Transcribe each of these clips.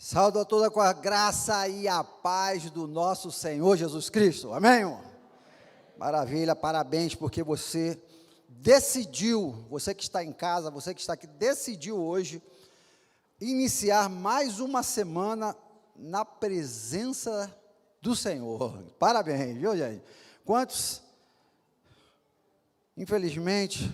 Saúdo a toda com a graça e a paz do nosso Senhor Jesus Cristo, amém, irmão? Maravilha, parabéns, porque você decidiu, você que está em casa, você que está aqui, decidiu hoje iniciar mais uma semana na presença do Senhor. Parabéns, viu, gente? Quantos, infelizmente,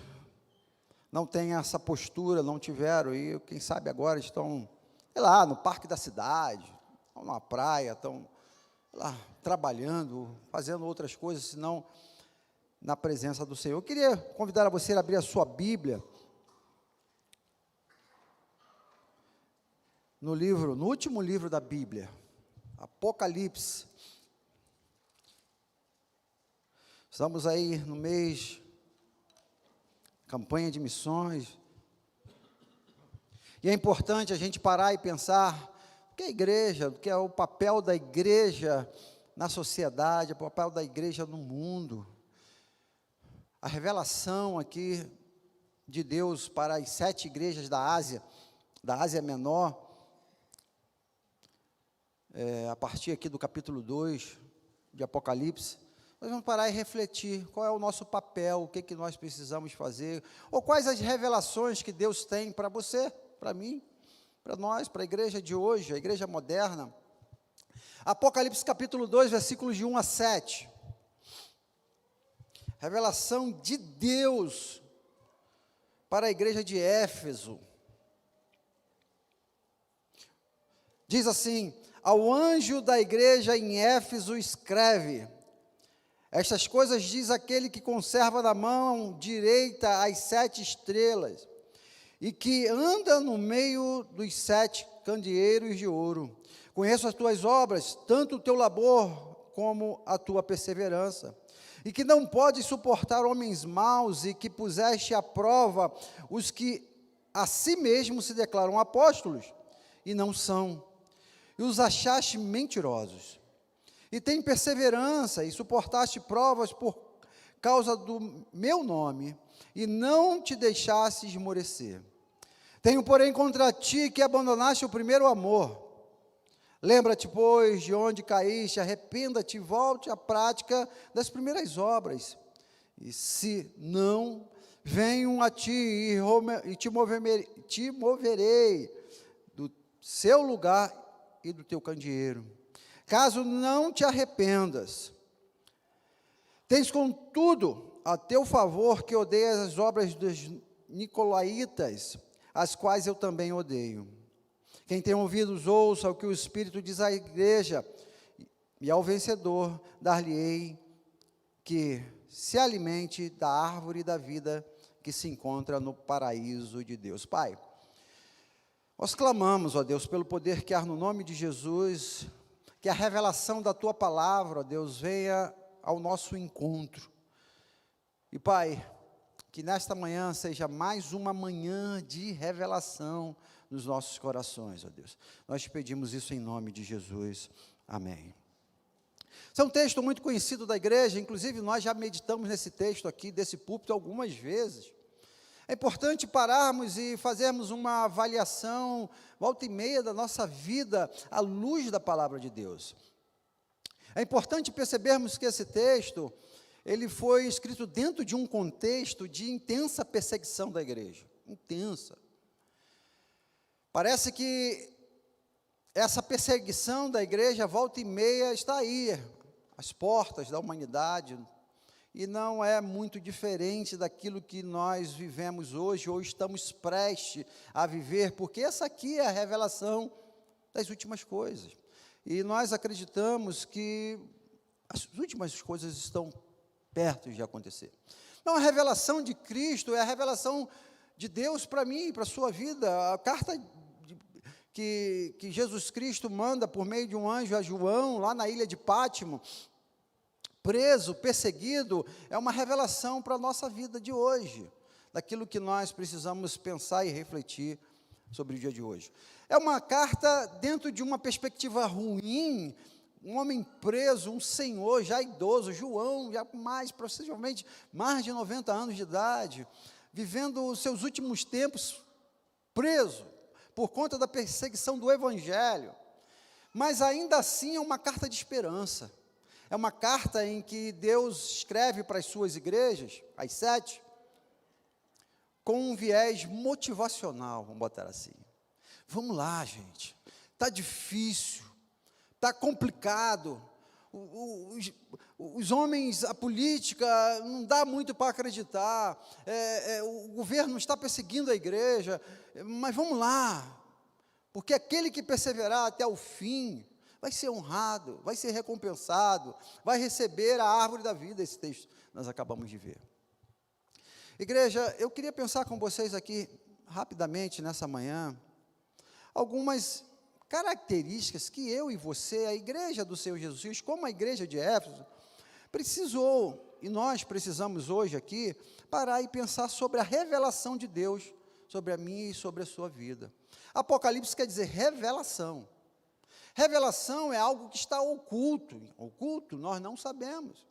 não têm essa postura, não tiveram, e quem sabe agora estão, sei lá, no parque da cidade, estão na praia, estão lá trabalhando, fazendo outras coisas, senão na presença do Senhor. Eu queria convidar a você a abrir a sua Bíblia no último livro da Bíblia, Apocalipse. Estamos aí no mês, campanha de missões, e é importante a gente parar e pensar o que é a igreja, o que é o papel da igreja na sociedade, o papel da igreja no mundo. A revelação aqui de Deus para as 7 igrejas da Ásia Menor, a partir aqui do capítulo 2 de Apocalipse, nós vamos parar e refletir qual é o nosso papel, o que nós precisamos fazer, ou quais as revelações que Deus tem para você, para mim, para nós, para a igreja de hoje, a igreja moderna. Apocalipse capítulo 2, versículos de 1 a 7. Revelação de Deus para a igreja de Éfeso. Diz assim: ao anjo da igreja em Éfeso escreve: estas coisas diz aquele que conserva na mão direita as 7 estrelas, e que anda no meio dos 7 candeeiros de ouro. Conheço as tuas obras, tanto o teu labor como a tua perseverança, e que não podes suportar homens maus, e que puseste à prova os que a si mesmos se declaram apóstolos, e não são, e os achaste mentirosos. E tem perseverança, e suportaste provas por causa do meu nome, e não te deixaste esmorecer. Tenho, porém, contra ti que abandonaste o primeiro amor. Lembra-te, pois, de onde caíste, arrependa-te e volte à prática das primeiras obras. E se não, venho a ti e te moverei do seu lugar e do teu candeeiro, caso não te arrependas. Tens, contudo, a teu favor que odeias as obras dos nicolaítas, as quais eu também odeio. Quem tem ouvidos, ouça o que o Espírito diz à igreja, e ao vencedor dar-lhe-ei que se alimente da árvore da vida que se encontra no paraíso de Deus. Pai, nós clamamos, ó Deus, pelo poder que há no nome de Jesus, que a revelação da Tua palavra, ó Deus, venha ao nosso encontro. E Pai, que nesta manhã seja mais uma manhã de revelação nos nossos corações, ó Deus. Nós te pedimos isso em nome de Jesus. Amém. Esse é um texto muito conhecido da igreja, inclusive nós já meditamos nesse texto aqui, desse púlpito, algumas vezes. É importante pararmos e fazermos uma avaliação, volta e meia da nossa vida, à luz da palavra de Deus. É importante percebermos que esse texto, ele foi escrito dentro de um contexto de intensa perseguição da igreja, intensa. Parece que essa perseguição da igreja, volta e meia, está aí, às portas da humanidade, e não é muito diferente daquilo que nós vivemos hoje, ou estamos prestes a viver, porque essa aqui é a revelação das últimas coisas. E nós acreditamos que as últimas coisas estão perto de acontecer. Então, a revelação de Cristo é a revelação de Deus para mim, para a sua vida. A carta que Jesus Cristo manda por meio de um anjo a João, lá na ilha de Pátimo, preso, perseguido, é uma revelação para a nossa vida de hoje, daquilo que nós precisamos pensar e refletir sobre o dia de hoje. É uma carta dentro de uma perspectiva ruim. Um homem preso, um senhor já idoso, João, já com possivelmente mais de 90 anos de idade, vivendo os seus últimos tempos preso, por conta da perseguição do Evangelho. mas ainda assim é uma carta de esperança. É uma carta em que Deus escreve para as suas igrejas, as 7, com um viés motivacional, vamos botar assim. Vamos lá, gente, está difícil, está complicado, os homens, a política, não dá muito para acreditar, o governo está perseguindo a igreja, mas vamos lá, porque aquele que perseverar até o fim, vai ser honrado, vai ser recompensado, vai receber a árvore da vida. Esse texto nós acabamos de ver. Igreja, eu queria pensar com vocês aqui, rapidamente, nessa manhã, algumas características que eu e você, a igreja do Senhor Jesus Cristo, como a igreja de Éfeso, precisou, e nós precisamos hoje aqui, parar e pensar sobre a revelação de Deus, sobre a minha e sobre a sua vida. Apocalipse quer dizer revelação. Revelação é algo que está oculto nós não sabemos.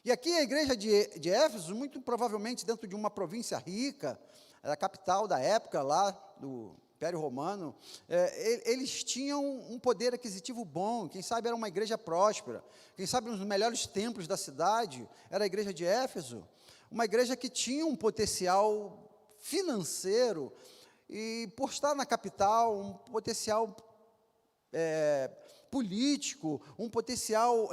E aqui a igreja de Éfeso, muito provavelmente dentro de uma província rica, era a capital da época lá do Império Romano, eles tinham um poder aquisitivo bom, quem sabe era uma igreja próspera, quem sabe um dos melhores templos da cidade, era a igreja de Éfeso, uma igreja que tinha um potencial financeiro, e por estar na capital, um potencial político, um potencial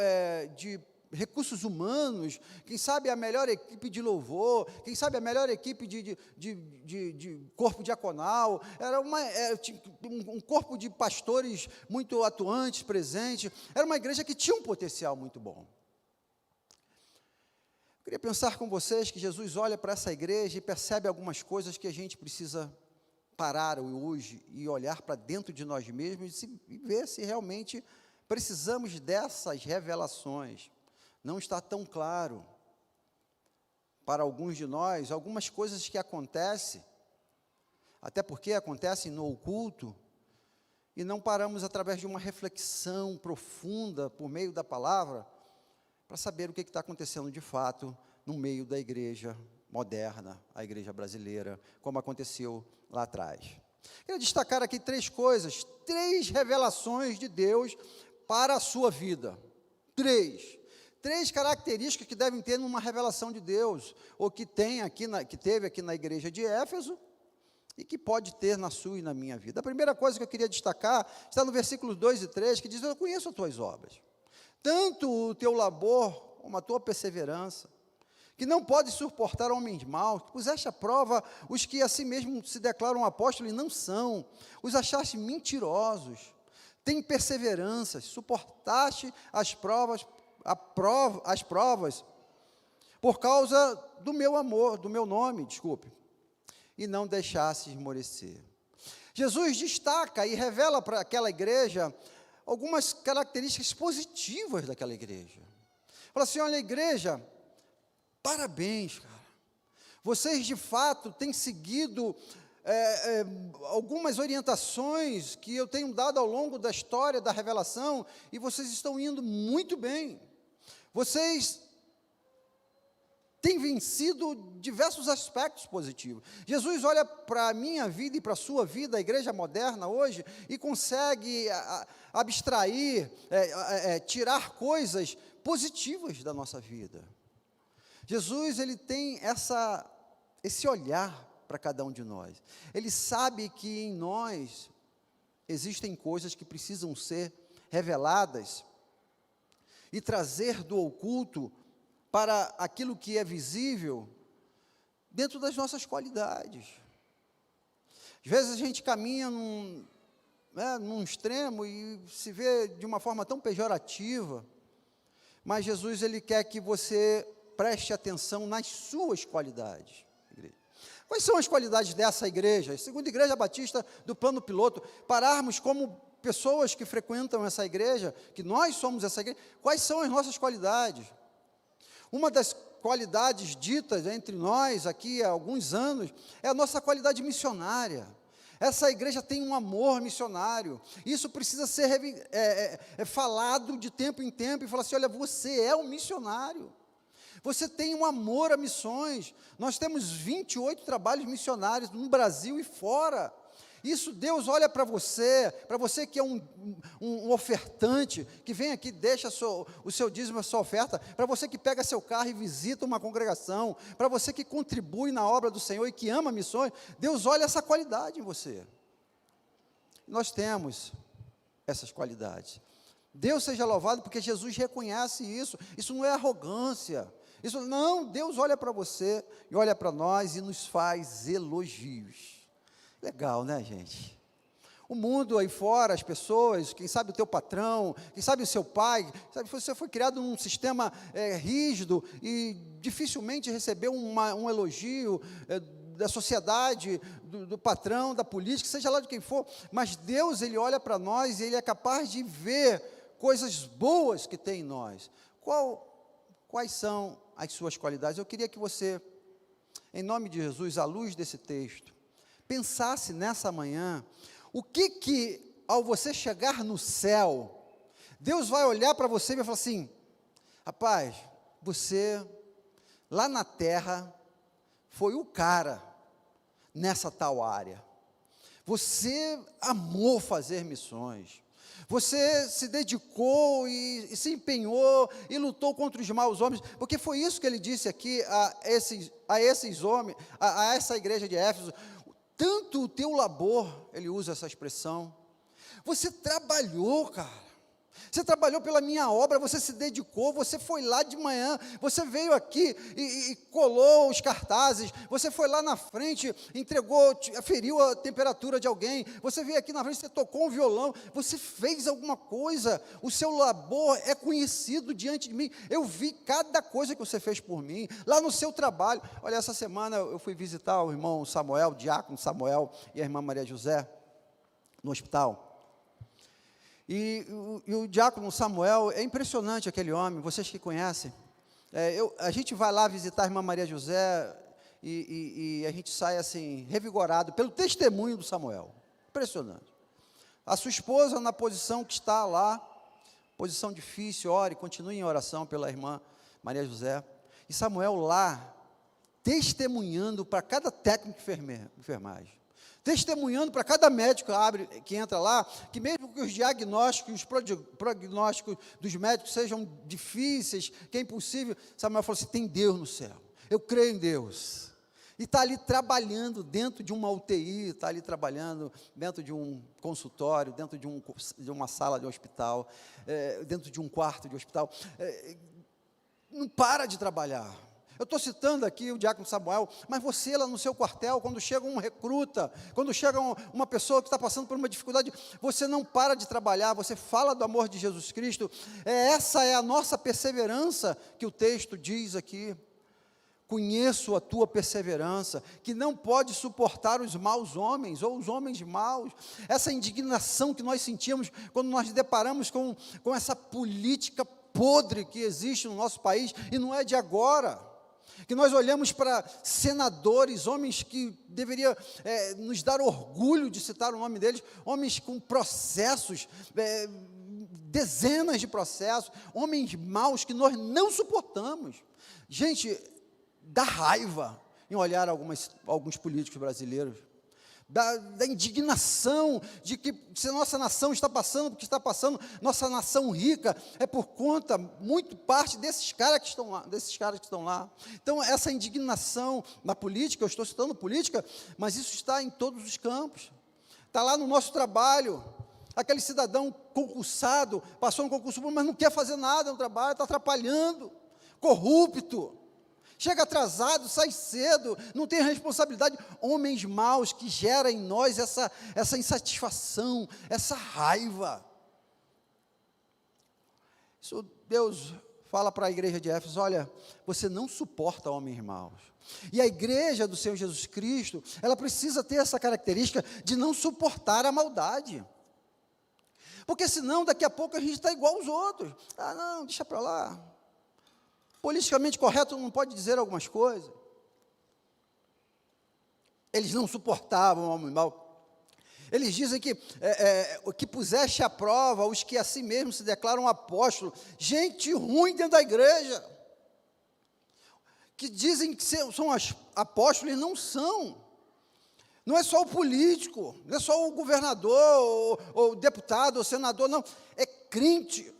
de recursos humanos, quem sabe a melhor equipe de louvor, quem sabe a melhor equipe de corpo diaconal, era um corpo de pastores muito atuantes, presentes, era uma igreja que tinha um potencial muito bom. Eu queria pensar com vocês que Jesus olha para essa igreja e percebe algumas coisas que a gente precisa parar hoje e olhar para dentro de nós mesmos e ver se realmente precisamos dessas revelações. Não está tão claro para alguns de nós, algumas coisas que acontecem, até porque acontecem no oculto, e não paramos através de uma reflexão profunda por meio da palavra, para saber o que está acontecendo de fato no meio da igreja moderna, a igreja brasileira, como aconteceu lá atrás. Quero destacar aqui 3 coisas, 3 revelações de Deus para a sua vida. 3 características que devem ter numa revelação de Deus, ou que teve aqui na igreja de Éfeso, e que pode ter na sua e na minha vida. A primeira coisa que eu queria destacar está no versículos 2 e 3, que diz: eu conheço as tuas obras, tanto o teu labor como a tua perseverança, que não podes suportar homens maus, que puseste à prova os que a si mesmo se declaram apóstolos e não são, os achaste mentirosos, tem perseveranças, suportaste as provas por causa do meu amor, do meu nome, e não deixaste esmorecer. Jesus destaca e revela para aquela igreja algumas características positivas daquela igreja. Fala assim: olha, igreja, parabéns, cara. Vocês de fato têm seguido algumas orientações que eu tenho dado ao longo da história da revelação, e vocês estão indo muito bem. Vocês têm vencido diversos aspectos positivos. Jesus olha para a minha vida e para a sua vida, a igreja moderna hoje, e consegue abstrair, tirar coisas positivas da nossa vida. Jesus, ele tem esse olhar para cada um de nós. Ele sabe que em nós existem coisas que precisam ser reveladas e trazer do oculto para aquilo que é visível dentro das nossas qualidades. Às vezes a gente caminha num extremo e se vê de uma forma tão pejorativa, mas Jesus, ele quer que você preste atenção nas suas qualidades, igreja. Quais são as qualidades dessa igreja? Segundo a Igreja Batista do Plano Piloto, pararmos como pessoas que frequentam essa igreja, que nós somos essa igreja, quais são as nossas qualidades? Uma das qualidades ditas entre nós aqui há alguns anos é a nossa qualidade missionária. Essa igreja tem um amor missionário. Isso precisa ser falado de tempo em tempo e falar assim: olha, você é um missionário. Você tem um amor a missões. Nós temos 28 trabalhos missionários no Brasil e fora. Isso Deus olha para você que é um ofertante, que vem aqui, deixa o seu dízimo, a sua oferta, para você que pega seu carro e visita uma congregação, para você que contribui na obra do Senhor e que ama missões, Deus olha essa qualidade em você. Nós temos essas qualidades. Deus seja louvado porque Jesus reconhece isso. Isso não é arrogância. Isso não, Deus olha para você e olha para nós e nos faz elogios. Legal, né, gente? O mundo aí fora, as pessoas, quem sabe o teu patrão, quem sabe o seu pai, sabe, você foi criado num sistema rígido e dificilmente recebeu um elogio da sociedade, do patrão, da política, seja lá de quem for, mas Deus, Ele olha para nós e Ele é capaz de ver coisas boas que tem em nós. Quais são as suas qualidades? Eu queria que você, em nome de Jesus, à luz desse texto, pensasse nessa manhã, o que ao você chegar no céu, Deus vai olhar para você e vai falar assim, rapaz, você, lá na terra, foi o cara, nessa tal área, você amou fazer missões, você se dedicou e se empenhou e lutou contra os maus homens, porque foi isso que ele disse aqui a esses homens, a essa igreja de Éfeso, tanto o teu labor, ele usa essa expressão, você trabalhou, cara, você trabalhou pela minha obra, você se dedicou, você foi lá de manhã, você veio aqui e colou os cartazes, você foi lá na frente, entregou, aferiu a temperatura de alguém, você veio aqui na frente, você tocou um violão, você fez alguma coisa, o seu labor é conhecido diante de mim, eu vi cada coisa que você fez por mim, lá no seu trabalho. Olha, essa semana eu fui visitar o irmão Samuel, o diácono Samuel e a irmã Maria José, no hospital. E o diácono Samuel, é impressionante aquele homem, vocês que conhecem, a gente vai lá visitar a irmã Maria José e a gente sai assim, revigorado pelo testemunho do Samuel, impressionante. A sua esposa na posição que está lá, posição difícil, ore, continue em oração pela irmã Maria José, e Samuel lá, testemunhando para cada técnico de enfermagem, testemunhando para cada médico que entra lá, que mesmo que os diagnósticos, os prognósticos dos médicos sejam difíceis, que é impossível, Samuel falou assim, tem Deus no céu, eu creio em Deus, e está ali trabalhando dentro de uma UTI, está ali trabalhando dentro de um consultório, dentro de uma sala de hospital, dentro de um quarto de hospital, não para de trabalhar. Eu estou citando aqui o diácono Samuel, mas você lá no seu quartel, quando chega um recruta, quando chega uma pessoa que está passando por uma dificuldade, você não para de trabalhar, você fala do amor de Jesus Cristo, essa é a nossa perseverança que o texto diz aqui. Conheço a tua perseverança, que não pode suportar os maus homens, ou os homens maus, essa indignação que nós sentimos, quando nós deparamos com essa política podre que existe no nosso país, e não é de agora, que nós olhamos para senadores, homens que deveriam nos dar orgulho de citar o nome deles, homens com processos, dezenas de processos, homens maus que nós não suportamos. Gente, dá raiva em olhar alguns políticos brasileiros, da indignação de que se a nossa nação está passando, porque está passando, nossa nação rica, é por conta, muito parte desses caras que estão lá, então essa indignação na política, eu estou citando política, mas isso está em todos os campos, está lá no nosso trabalho, aquele cidadão concursado, passou um concurso, mas não quer fazer nada no trabalho, está atrapalhando, corrupto, chega atrasado, sai cedo, não tem responsabilidade, homens maus que geram em nós essa insatisfação, essa raiva. Isso Deus fala para a igreja de Éfeso, olha, você não suporta homens maus, e a igreja do Senhor Jesus Cristo, ela precisa ter essa característica de não suportar a maldade, porque senão daqui a pouco a gente está igual aos outros, não, deixa para lá, politicamente correto não pode dizer algumas coisas. Eles não suportavam o homem mau. Eles dizem que o que puseste à prova, os que assim mesmo se declaram apóstolos, gente ruim dentro da igreja, que dizem que são apóstolos e não são. Não é só o político, não é só o governador, ou o deputado, ou senador, não. É crente,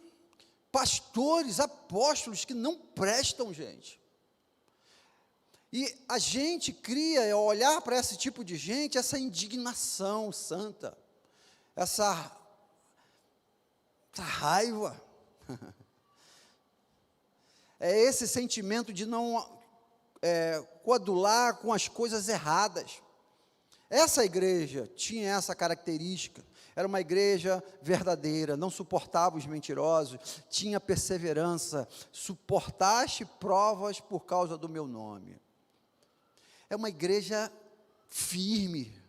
pastores, apóstolos que não prestam, gente. E a gente cria, ao olhar para esse tipo de gente, essa indignação santa, essa raiva. É esse sentimento de não coadular com as coisas erradas. Essa igreja tinha essa característica. Era uma igreja verdadeira, não suportava os mentirosos, tinha perseverança, suportaste provas por causa do meu nome. É uma igreja firme,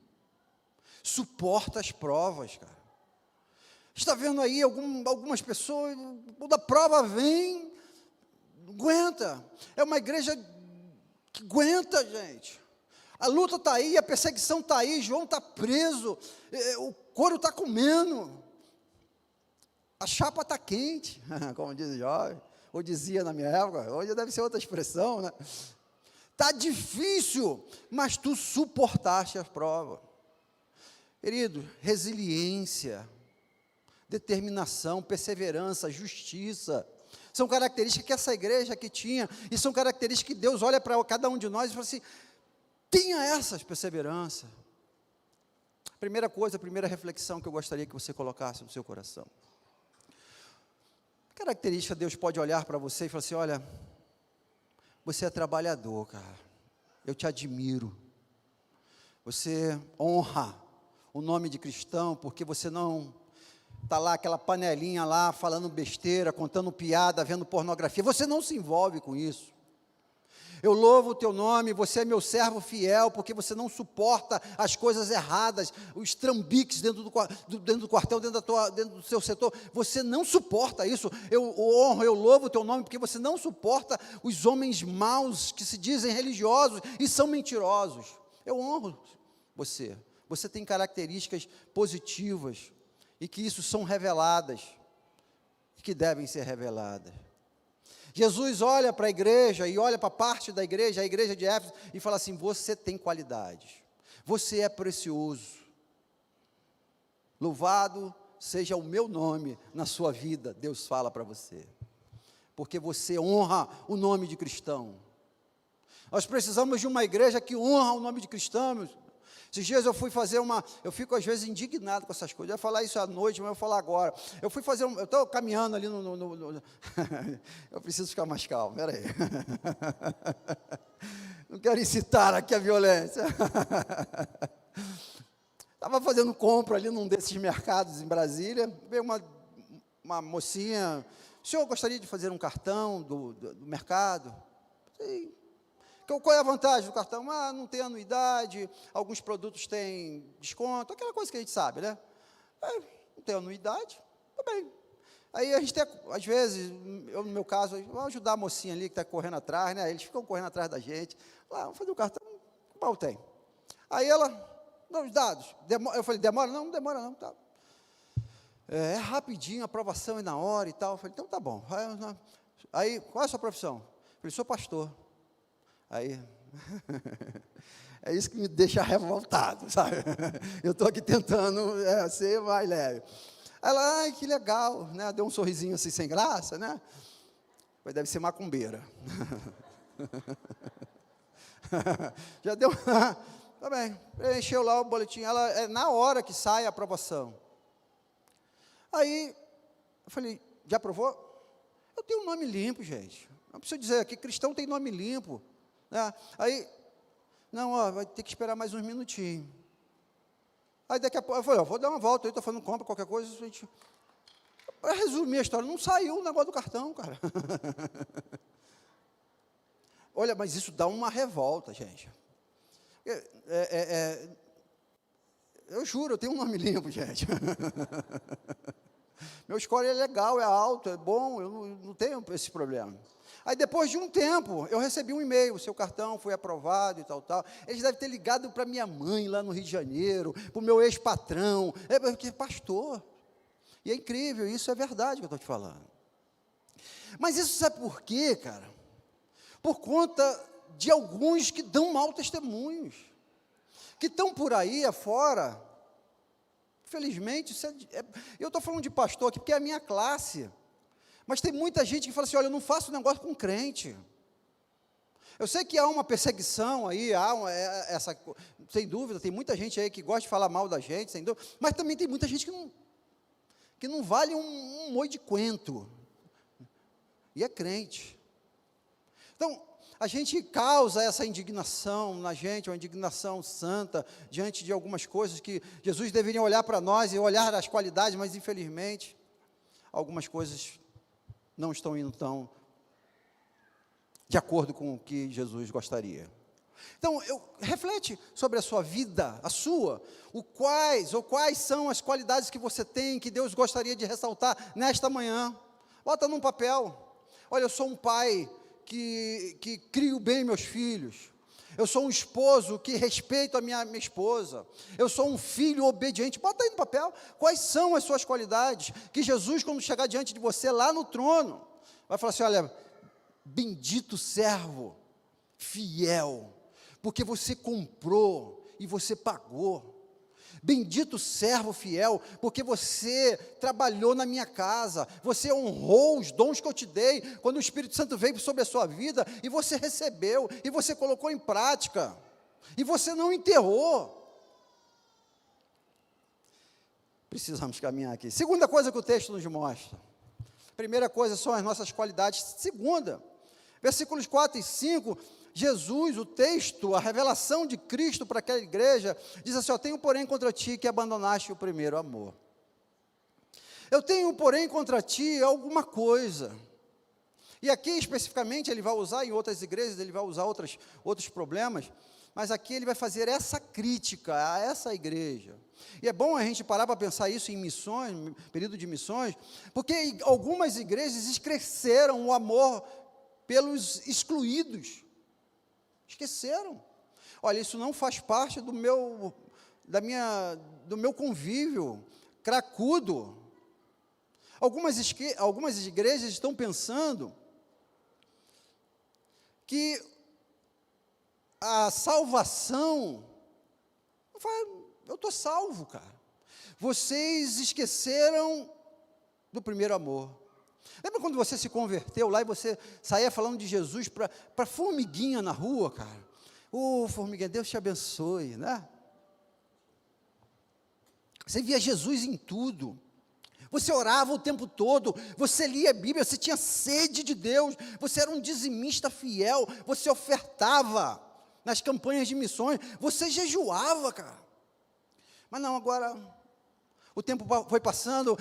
suporta as provas, cara. Está vendo aí algumas pessoas, quando a prova vem, aguenta. É uma igreja que aguenta, gente. A luta está aí, a perseguição está aí, João está preso, o couro está comendo, a chapa está quente, como diz o jovem, ou dizia na minha época, hoje deve ser outra expressão, né? Está difícil, mas tu suportaste a prova. Querido, resiliência, determinação, perseverança, justiça, são características que essa igreja aqui tinha, e são características que Deus olha para cada um de nós e fala assim, tenha essas perseverança. Primeira coisa, a primeira reflexão que eu gostaria que você colocasse no seu coração. Característica, Deus pode olhar para você e falar assim, olha, você é trabalhador, cara, eu te admiro, você honra o nome de cristão, porque você não está lá, aquela panelinha lá, falando besteira, contando piada, vendo pornografia, você não se envolve com isso. Eu louvo o teu nome, você é meu servo fiel, porque você não suporta as coisas erradas, os trambiques dentro do quartel, dentro do seu setor, você não suporta isso. Eu honro, eu louvo o teu nome, porque você não suporta os homens maus, que se dizem religiosos e são mentirosos. Eu honro você. Você tem características positivas, e que isso são reveladas, e que devem ser reveladas. Jesus olha para a igreja, e olha para parte da igreja, a igreja de Éfeso, e fala assim, você tem qualidades, você é precioso, louvado seja o meu nome na sua vida, Deus fala para você, porque você honra o nome de cristão. Nós precisamos de uma igreja que honra o nome de cristãos. Esses dias eu fico às vezes indignado com essas coisas, eu ia falar isso à noite, mas eu vou falar agora. Eu estou caminhando ali eu preciso ficar mais calmo, peraí. Não quero incitar aqui a violência. Estava fazendo compra ali num desses mercados em Brasília, veio uma mocinha, o senhor gostaria de fazer um cartão do mercado? Sim. Qual é a vantagem do cartão? Não tem anuidade, alguns produtos têm desconto, aquela coisa que a gente sabe, né? Não tem anuidade, tá bem. Aí a gente tem, às vezes, no meu caso, vou ajudar a mocinha ali que está correndo atrás, né? Eles ficam correndo atrás da gente. Lá, vamos fazer o cartão, mal tem. Aí ela, dá os dados. Eu falei, demora? Não demora não, tá. É rapidinho, a aprovação é na hora e tal. Eu falei, então tá bom. Aí, qual é a sua profissão? Eu falei, sou pastor. Aí, é isso que me deixa revoltado, sabe? Eu estou aqui tentando ser mais leve. Ela, ai, que legal, né? Deu um sorrisinho assim, sem graça, né? Mas deve ser macumbeira. Já deu, tá bem, preencheu lá o boletim, ela, é na hora que sai a aprovação. Aí, eu falei, já aprovou? Eu tenho um nome limpo, gente. Não preciso dizer aqui, cristão tem nome limpo. Aí, não, vai ter que esperar mais uns minutinhos. Aí daqui a pouco, eu falei, vou dar uma volta, eu estou fazendo compra, qualquer coisa, gente. Para resumir a história, não saiu o negócio do cartão, cara. Olha, mas isso dá uma revolta, gente. Eu juro, eu tenho um nome limpo, gente. Meu score é legal, é alto, é bom, eu não tenho esse problema. Aí depois de um tempo, eu recebi um e-mail, o seu cartão foi aprovado e tal. Eles devem ter ligado para minha mãe lá no Rio de Janeiro, para o meu ex-patrão, porque pastor. E é incrível, isso é verdade que eu estou te falando. Mas isso sabe por quê, cara? Por conta de alguns que dão mau testemunhos. que estão por aí afora. Infelizmente, eu estou falando de pastor aqui porque é a minha classe, mas tem muita gente que fala assim, olha, eu não faço negócio com crente. Eu sei que há uma perseguição aí, sem dúvida, tem muita gente aí que gosta de falar mal da gente, sem dúvida, mas também tem muita gente que não vale um moio de coentro, e é crente. Então, a gente causa essa indignação na gente, uma indignação santa, diante de algumas coisas que Jesus deveria olhar para nós e olhar as qualidades, mas infelizmente, algumas coisas não estão indo tão de acordo com o que Jesus gostaria. Então, reflete sobre a sua vida, a sua, quais são as qualidades que você tem, que Deus gostaria de ressaltar nesta manhã. Bota num papel. Olha, eu sou um pai que crio bem meus filhos. Eu sou um esposo que respeito a minha esposa. Eu sou um filho obediente. Bota aí no papel. Quais são as suas qualidades? Que Jesus, quando chegar diante de você, lá no trono, vai falar assim, olha, bendito servo, fiel, porque você comprou e você pagou. Bendito servo fiel, porque você trabalhou na minha casa, você honrou os dons que eu te dei, quando o Espírito Santo veio sobre a sua vida, e você recebeu, e você colocou em prática, e você não enterrou. Precisamos caminhar aqui. Segunda coisa que o texto nos mostra. Primeira coisa são as nossas qualidades. Segunda, versículos 4 e 5, Jesus, o texto, a revelação de Cristo para aquela igreja, diz assim, tenho porém contra ti que abandonaste o primeiro amor. Eu tenho porém contra ti alguma coisa. E aqui especificamente ele vai usar, em outras igrejas ele vai usar outros problemas, mas aqui ele vai fazer essa crítica a essa igreja. E é bom a gente parar para pensar isso em missões, período de missões, porque algumas igrejas esqueceram o amor pelos excluídos. Esqueceram. Olha, isso não faz parte do meu convívio cracudo. Algumas igrejas estão pensando que a salvação, eu estou salvo, cara. Vocês esqueceram do primeiro amor. Lembra quando você se converteu lá e você saía falando de Jesus para formiguinha na rua, cara? Formiguinha, Deus te abençoe, né? Você via Jesus em tudo. Você orava o tempo todo, você lia a Bíblia, você tinha sede de Deus, você era um dizimista fiel, você ofertava nas campanhas de missões, você jejuava, cara. Mas não, agora o tempo foi passando,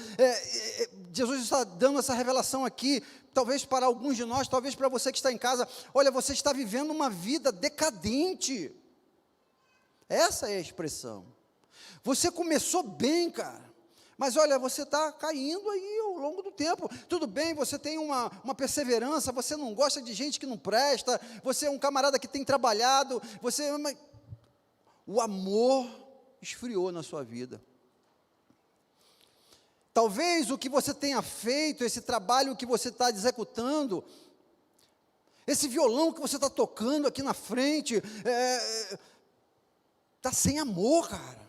Jesus está dando essa revelação aqui, talvez para alguns de nós, talvez para você que está em casa, olha, você está vivendo uma vida decadente, essa é a expressão, você começou bem, cara, mas olha, você está caindo aí ao longo do tempo, tudo bem, você tem uma perseverança, você não gosta de gente que não presta, você é um camarada que tem trabalhado, o amor esfriou na sua vida. Talvez o que você tenha feito, esse trabalho que você está executando, esse violão que você está tocando aqui na frente, está sem amor, cara.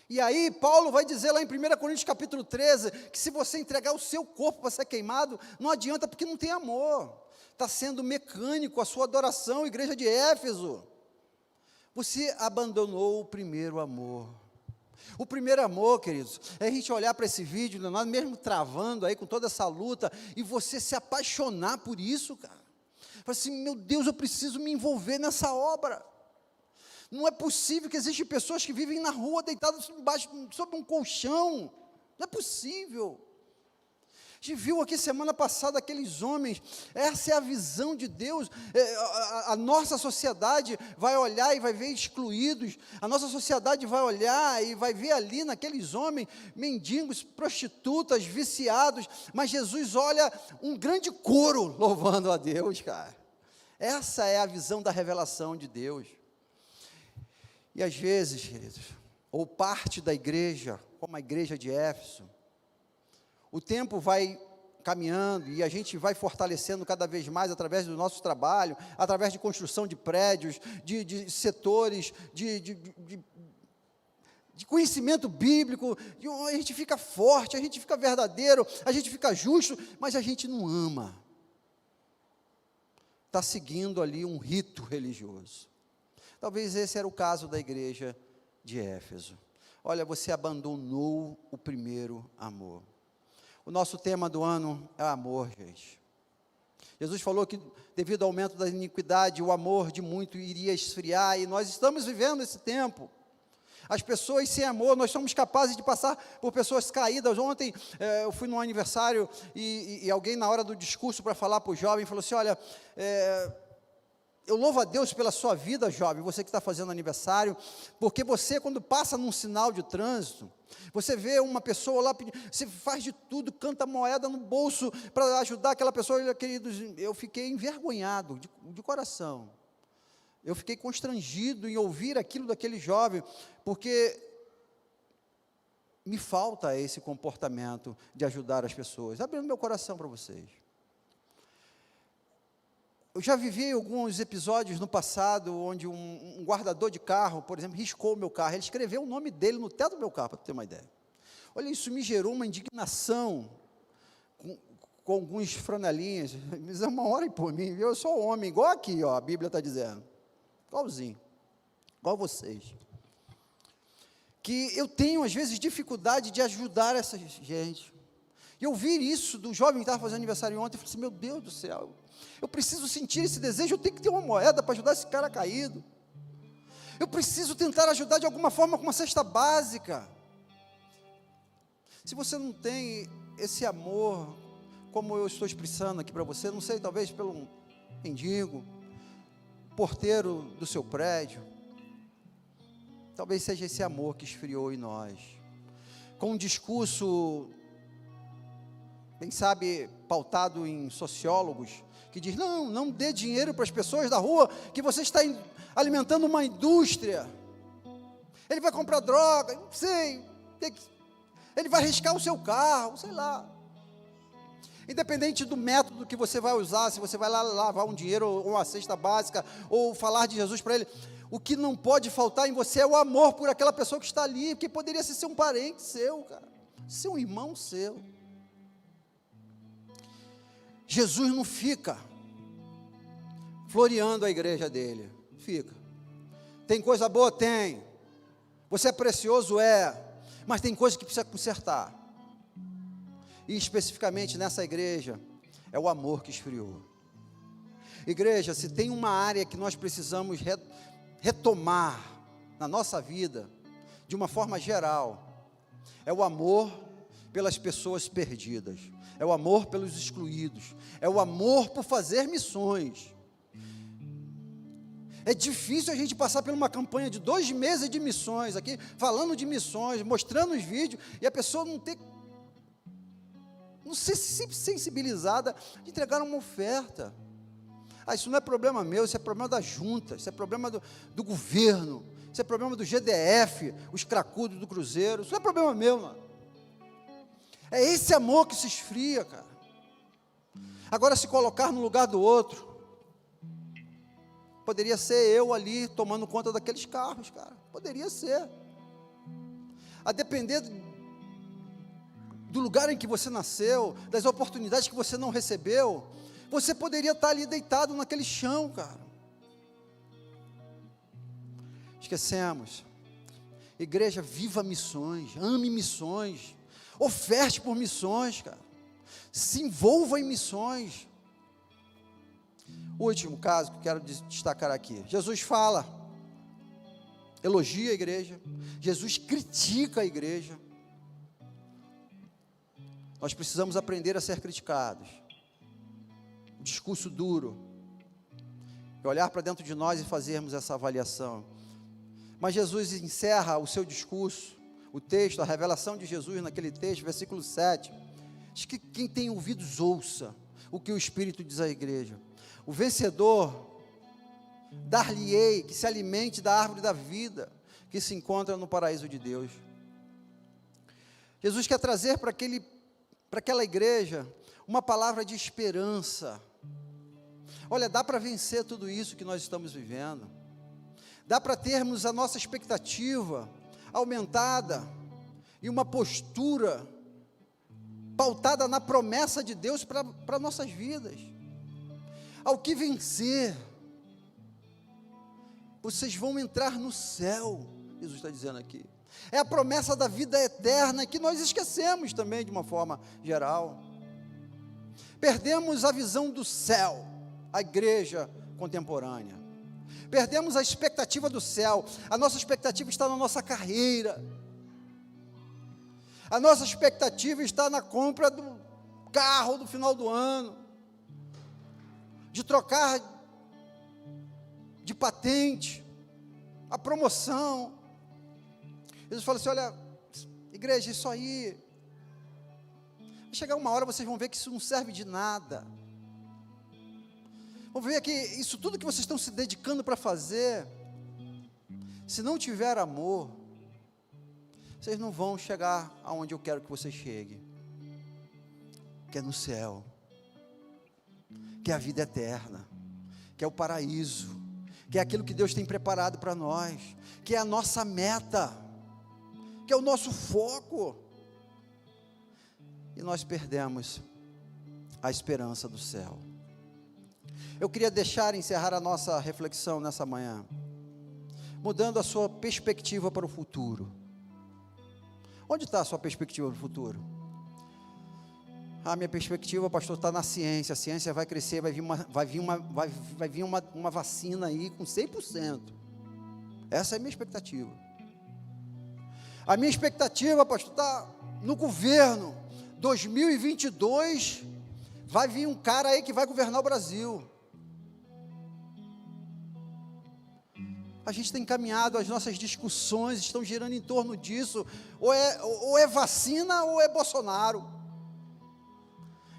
E aí Paulo vai dizer lá em 1 Coríntios capítulo 13, que se você entregar o seu corpo para ser queimado, não adianta porque não tem amor. Está sendo mecânico a sua adoração, igreja de Éfeso. Você abandonou o primeiro amor. O primeiro amor, queridos, é a gente olhar para esse vídeo, nós mesmo travando aí com toda essa luta, e você se apaixonar por isso, cara. Fala assim, meu Deus, eu preciso me envolver nessa obra. Não é possível que existem pessoas que vivem na rua deitadas sob um colchão. Não é possível. A gente viu aqui semana passada aqueles homens, essa é a visão de Deus, a nossa sociedade vai olhar e vai ver excluídos, a nossa sociedade vai olhar e vai ver ali naqueles homens, mendigos, prostitutas, viciados, mas Jesus olha um grande coro louvando a Deus, cara. Essa é a visão da revelação de Deus. E às vezes, queridos, ou parte da igreja, como a igreja de Éfeso, o tempo vai caminhando e a gente vai fortalecendo cada vez mais através do nosso trabalho, através de construção de prédios, de setores, de conhecimento bíblico, a gente fica forte, a gente fica verdadeiro, a gente fica justo, mas a gente não ama. Está seguindo ali um rito religioso. Talvez esse era o caso da igreja de Éfeso. Olha, você abandonou o primeiro amor. O nosso tema do ano é amor, gente. Jesus falou que devido ao aumento da iniquidade, o amor de muito iria esfriar, e nós estamos vivendo esse tempo. As pessoas sem amor, nós somos capazes de passar por pessoas caídas. Ontem eu fui num aniversário e alguém na hora do discurso para falar para o jovem, falou assim, olha, eu louvo a Deus pela sua vida, jovem, você que está fazendo aniversário, porque você quando passa num sinal de trânsito, você vê uma pessoa lá, você faz de tudo, canta moeda no bolso para ajudar aquela pessoa. Queridos, eu fiquei envergonhado de coração. Eu fiquei constrangido em ouvir aquilo daquele jovem, porque me falta esse comportamento de ajudar as pessoas. Abrindo meu coração para vocês. Eu já vivi alguns episódios no passado, onde um guardador de carro, por exemplo, riscou o meu carro. Ele escreveu o nome dele no teto do meu carro, para ter uma ideia. Olha, isso me gerou uma indignação com alguns franelinhas. Mas é uma hora e por mim, eu sou homem, igual aqui, ó, a Bíblia está dizendo. Igualzinho, igual vocês. Que eu tenho, às vezes, dificuldade de ajudar essa gente. E ouvir isso do jovem que estava fazendo aniversário ontem, eu falei assim, meu Deus do céu, eu preciso sentir esse desejo, eu tenho que ter uma moeda para ajudar esse cara caído. Eu preciso tentar ajudar de alguma forma com uma cesta básica. Se você não tem esse amor, como eu estou expressando aqui para você, não sei, talvez pelo mendigo, porteiro do seu prédio, talvez seja esse amor que esfriou em nós, com um discurso, quem sabe, pautado em sociólogos, que diz, não dê dinheiro para as pessoas da rua, que você está alimentando uma indústria, ele vai comprar droga, não sei, ele vai arriscar o seu carro, sei lá. Independente do método que você vai usar, se você vai lá lavar um dinheiro, ou uma cesta básica, ou falar de Jesus para ele, o que não pode faltar em você é o amor por aquela pessoa que está ali, que poderia ser um parente seu, cara, ser um irmão seu. Jesus não fica floreando a igreja dele, fica. Tem coisa boa? Tem. Você é precioso? É. Mas tem coisa que precisa consertar. E especificamente nessa igreja, é o amor que esfriou. Igreja, se tem uma área que nós precisamos retomar na nossa vida, de uma forma geral, é o amor pelas pessoas perdidas, é o amor pelos excluídos, é o amor por fazer missões. É difícil a gente passar por uma campanha de 2 meses de missões aqui, falando de missões, mostrando os vídeos, e a pessoa não ser sensibilizada de entregar uma oferta. Isso não é problema meu, isso é problema da junta, isso é problema do governo, isso é problema do GDF, os cracudos do Cruzeiro, isso não é problema meu, mano. É esse amor que se esfria, cara. Agora, se colocar no lugar do outro, poderia ser eu ali tomando conta daqueles carros, cara, poderia ser. A depender do lugar em que você nasceu, das oportunidades que você não recebeu, você poderia estar ali deitado naquele chão, cara. Esquecemos. Igreja, viva missões, ame missões, oferte por missões, cara. Se envolva em missões. O último caso que eu quero destacar aqui. Jesus fala, elogia a igreja, Jesus critica a igreja. Nós precisamos aprender a ser criticados. O discurso duro. E olhar para dentro de nós e fazermos essa avaliação. Mas Jesus encerra o seu discurso, o texto, a revelação de Jesus naquele texto, versículo 7. Diz que quem tem ouvidos ouça o que o Espírito diz à igreja. O vencedor, dar-lhe-ei que se alimente da árvore da vida, que se encontra no paraíso de Deus. Jesus quer trazer para aquela igreja uma palavra de esperança. Olha, dá para vencer tudo isso que nós estamos vivendo, dá para termos a nossa expectativa aumentada, e uma postura pautada na promessa de Deus para nossas vidas. Ao que vencer, vocês vão entrar no céu, Jesus está dizendo aqui. É a promessa da vida eterna que nós esquecemos também de uma forma geral. Perdemos a visão do céu, a igreja contemporânea. Perdemos a expectativa do céu. A nossa expectativa está na nossa carreira. A nossa expectativa está na compra do carro do final do ano, de trocar de patente, a promoção. Jesus fala assim: olha, igreja, isso aí, vai chegar uma hora, vocês vão ver que isso não serve de nada. Vão ver que isso tudo que vocês estão se dedicando para fazer, se não tiver amor, vocês não vão chegar aonde eu quero que vocês cheguem, que é no céu, que é a vida eterna, que é o paraíso, que é aquilo que Deus tem preparado para nós, que é a nossa meta, que é o nosso foco. E nós perdemos a esperança do céu. Eu queria encerrar a nossa reflexão nessa manhã, mudando a sua perspectiva para o futuro. Onde está a sua perspectiva para o futuro? A minha perspectiva, pastor, está na ciência. A ciência vai crescer, vai vir uma vacina aí com 100%. Essa é a minha expectativa. A minha expectativa, pastor, está no governo. 2022, vai vir um cara aí que vai governar o Brasil. A gente tem caminhado, as nossas discussões estão girando em torno disso, ou é vacina ou é Bolsonaro.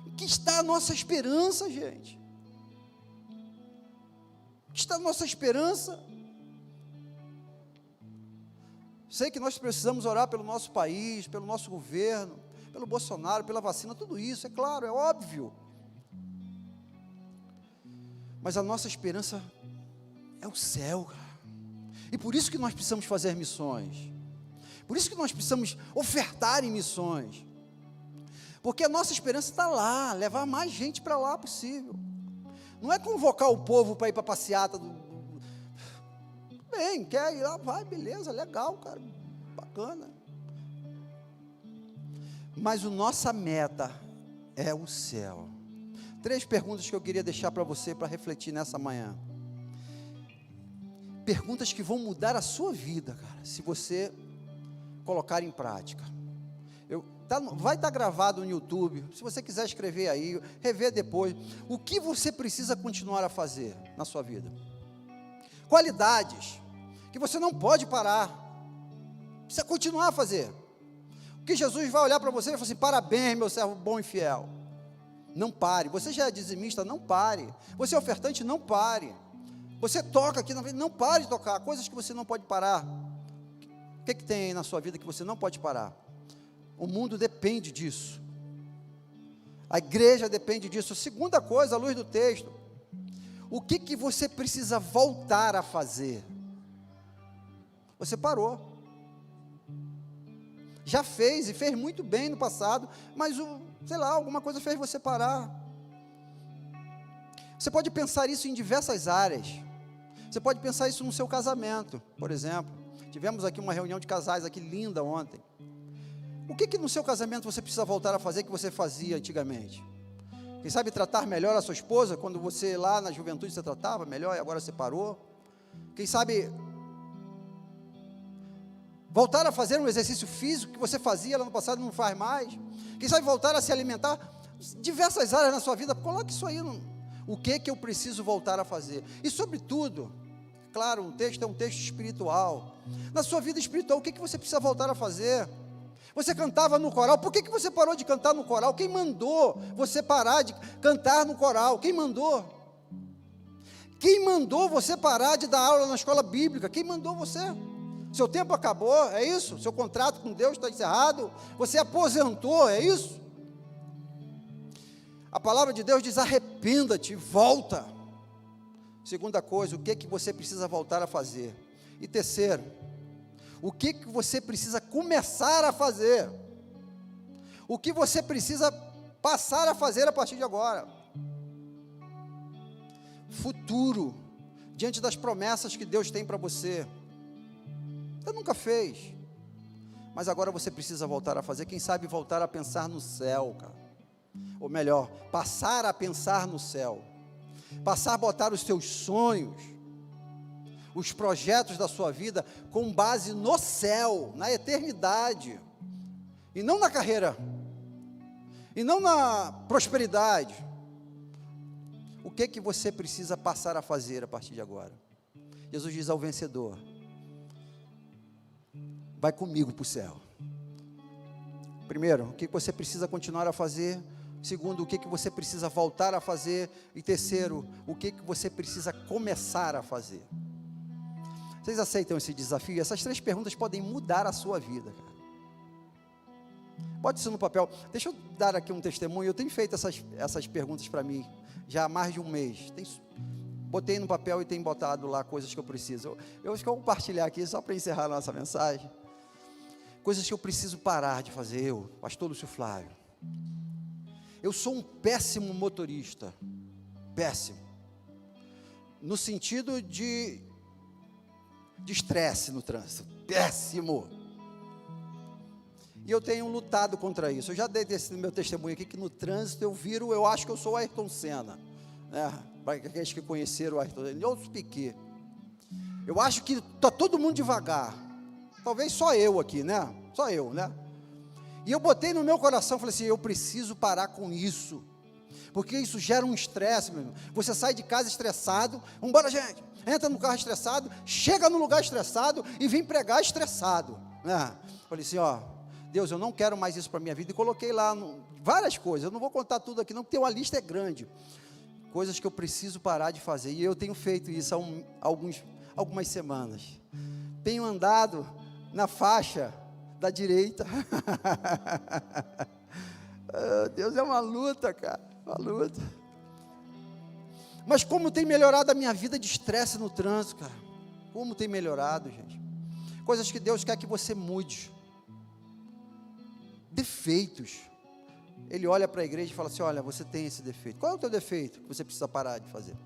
Em que está a nossa esperança, gente? Em que está a nossa esperança? Sei que nós precisamos orar pelo nosso país, pelo nosso governo, pelo Bolsonaro, pela vacina, tudo isso, é claro, é óbvio. Mas a nossa esperança é o céu, cara. E por isso que nós precisamos fazer missões, por isso que nós precisamos ofertar em missões, porque a nossa esperança está lá, levar mais gente para lá possível. Não é convocar o povo para ir para a passeata bem, quer ir lá, vai, beleza, legal, cara, bacana. Mas a nossa meta é o céu. 3 perguntas que eu queria deixar para você, para refletir nessa manhã. Perguntas que vão mudar a sua vida, cara, se você colocar em prática. Vai estar gravado no YouTube, se você quiser escrever aí, rever depois. O que você precisa continuar a fazer na sua vida? Qualidades que você não pode parar, precisa continuar a fazer. O que Jesus vai olhar para você e vai falar assim: parabéns, meu servo bom e fiel. Não pare. Você já é dizimista, não pare. Você é ofertante, não pare. Você toca aqui, não pare de tocar. Coisas que você não pode parar. O que tem aí na sua vida que você não pode parar? O mundo depende disso. A igreja depende disso. Segunda coisa, à luz do texto, o que você precisa voltar a fazer? Você parou. Já fez, e fez muito bem no passado, mas, alguma coisa fez você parar. Você pode pensar isso em diversas áreas. Você pode pensar isso no seu casamento, por exemplo. Tivemos aqui uma reunião de casais aqui linda ontem. O que no seu casamento você precisa voltar a fazer que você fazia antigamente? Quem sabe tratar melhor a sua esposa, quando você lá na juventude você tratava melhor e agora você parou? Quem sabe voltar a fazer um exercício físico que você fazia lá no passado e não faz mais? Quem sabe voltar a se alimentar? Diversas áreas na sua vida, coloque isso aí. O que eu preciso voltar a fazer? E sobretudo, claro, um texto é um texto espiritual. Na sua vida espiritual, o que você precisa voltar a fazer? Você cantava no coral, por que você parou de cantar no coral? Quem mandou você parar de cantar no coral? Quem mandou? Quem mandou você parar de dar aula na escola bíblica? Quem mandou você? Seu tempo acabou, é isso? Seu contrato com Deus está encerrado? Você aposentou, é isso? A palavra de Deus diz: arrependa-te, volta. Segunda coisa, o que que você precisa voltar a fazer? E terceiro, o que que você precisa começar a fazer? O que você precisa passar a fazer a partir de agora? Futuro, diante das promessas que Deus tem para você. Você nunca fez, mas agora você precisa voltar a fazer. Quem sabe voltar a pensar no céu, cara. Ou melhor, passar a pensar no céu. Passar a botar os seus sonhos, os projetos da sua vida com base no céu, na eternidade, e não na carreira, e não na prosperidade. O que que você precisa passar a fazer a partir de agora? Jesus diz ao vencedor: vai comigo para o céu. Primeiro, o que você precisa continuar a fazer? Segundo, o que você precisa voltar a fazer? E terceiro, o que você precisa começar a fazer? Vocês aceitam esse desafio? Essas 3 perguntas podem mudar a sua vida, cara. Bote isso no papel. Deixa eu dar aqui um testemunho. Eu tenho feito essas perguntas para mim já há mais de um mês. Botei no papel e tenho botado lá coisas que eu preciso. Eu acho que eu vou compartilhar aqui só para encerrar a nossa mensagem. Coisas que eu preciso parar de fazer. Pastor Lúcio Flávio, eu sou um péssimo motorista, péssimo, no sentido de estresse no trânsito, péssimo, e eu tenho lutado contra isso. Eu já dei esse meu testemunho aqui, que no trânsito eu acho que eu sou o Ayrton Senna, né? Para aqueles que conheceram o Ayrton Senna, outros Piquet, eu acho que está todo mundo devagar, talvez só eu aqui, né? Só eu, né? E eu botei no meu coração, falei assim: eu preciso parar com isso, porque isso gera um estresse, meu irmão. Você sai de casa estressado, vambora gente, entra no carro estressado, chega no lugar estressado e vem pregar estressado, né? Falei assim: ó, Deus, eu não quero mais isso para a minha vida, e coloquei lá várias coisas, eu não vou contar tudo aqui não, porque uma lista é grande, coisas que eu preciso parar de fazer, e eu tenho feito isso há algumas semanas. Tenho andado na faixa da direita. Deus, é uma luta, cara, uma luta. Mas como tem melhorado a minha vida de estresse no trânsito, cara, como tem melhorado, gente. Coisas que Deus quer que você mude. Defeitos. Ele olha para a igreja e fala assim: olha, você tem esse defeito. Qual é o teu defeito que você precisa parar de fazer?